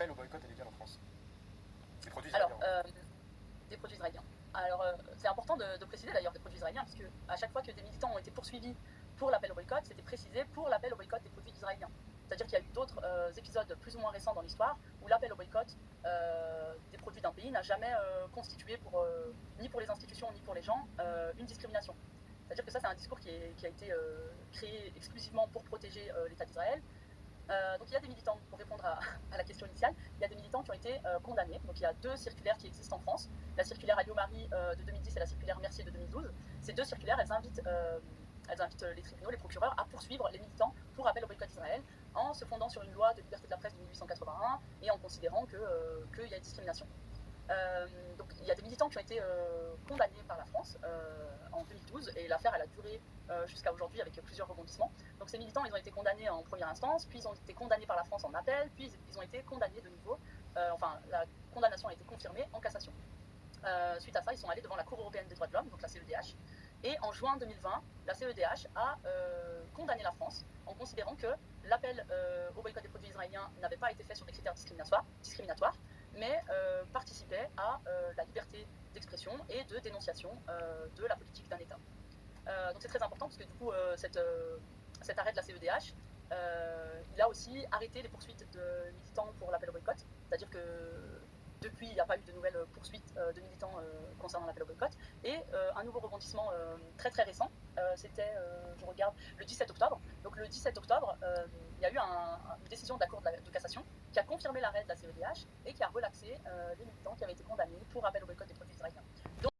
l'appel au boycott est légal en France? Des produits Alors, israéliens. des produits israéliens. Alors, c'est important de préciser d'ailleurs des produits israéliens, puisque à chaque fois que des militants ont été poursuivis pour l'appel au boycott, c'était précisé pour l'appel au boycott des produits israéliens. C'est-à-dire qu'il y a eu d'autres épisodes plus ou moins récents dans l'histoire où l'appel au boycott des produits d'un pays n'a jamais constitué, ni pour les institutions ni pour les gens, une discrimination. C'est-à-dire que ça, c'est un discours qui a été créé exclusivement pour protéger l'État d'Israël. Donc il y a des militants, pour répondre à la question initiale, il y a des militants qui ont été condamnés. Donc il y a deux circulaires qui existent en France, la circulaire Alliot-Marie de 2010 et la circulaire Mercier de 2012. Ces deux circulaires, elles invitent les tribunaux, les procureurs à poursuivre les militants pour appel au boycott d'Israël en se fondant sur une loi de liberté de la presse de 1881 et en considérant qu'il y a une discrimination. Donc il y a des militants qui ont été condamnés par la France en 2012 et l'affaire elle a duré jusqu'à aujourd'hui avec plusieurs rebondissements. Donc ces militants ils ont été condamnés en première instance, puis ils ont été condamnés par la France en appel, puis ils ont été condamnés de nouveau, enfin la condamnation a été confirmée en cassation. Suite à ça, ils sont allés devant la Cour européenne des droits de l'homme, donc la CEDH, et en juin 2020, la CEDH a condamné la France en considérant que l'appel au boycott des produits israéliens n'avait pas été fait sur des critères discriminatoires, mais participait à la liberté d'expression et de dénonciation de la politique d'un État. Donc c'est très important parce que du coup, cet arrêt de la CEDH, il a aussi arrêté les poursuites de militants pour l'appel au boycott, c'est-à-dire que depuis, il n'y a pas eu de nouvelles poursuites de militants concernant l'appel au boycott. Et un nouveau rebondissement très très récent, c'était, je regarde, le 17 octobre. Donc le 17 octobre, il y a eu une décision de la Cour de cassation qui a confirmé l'arrêt de la CEDH et qui a relaxé les militants qui avaient été condamnés pour appel au boycott des produits israéliens. Donc,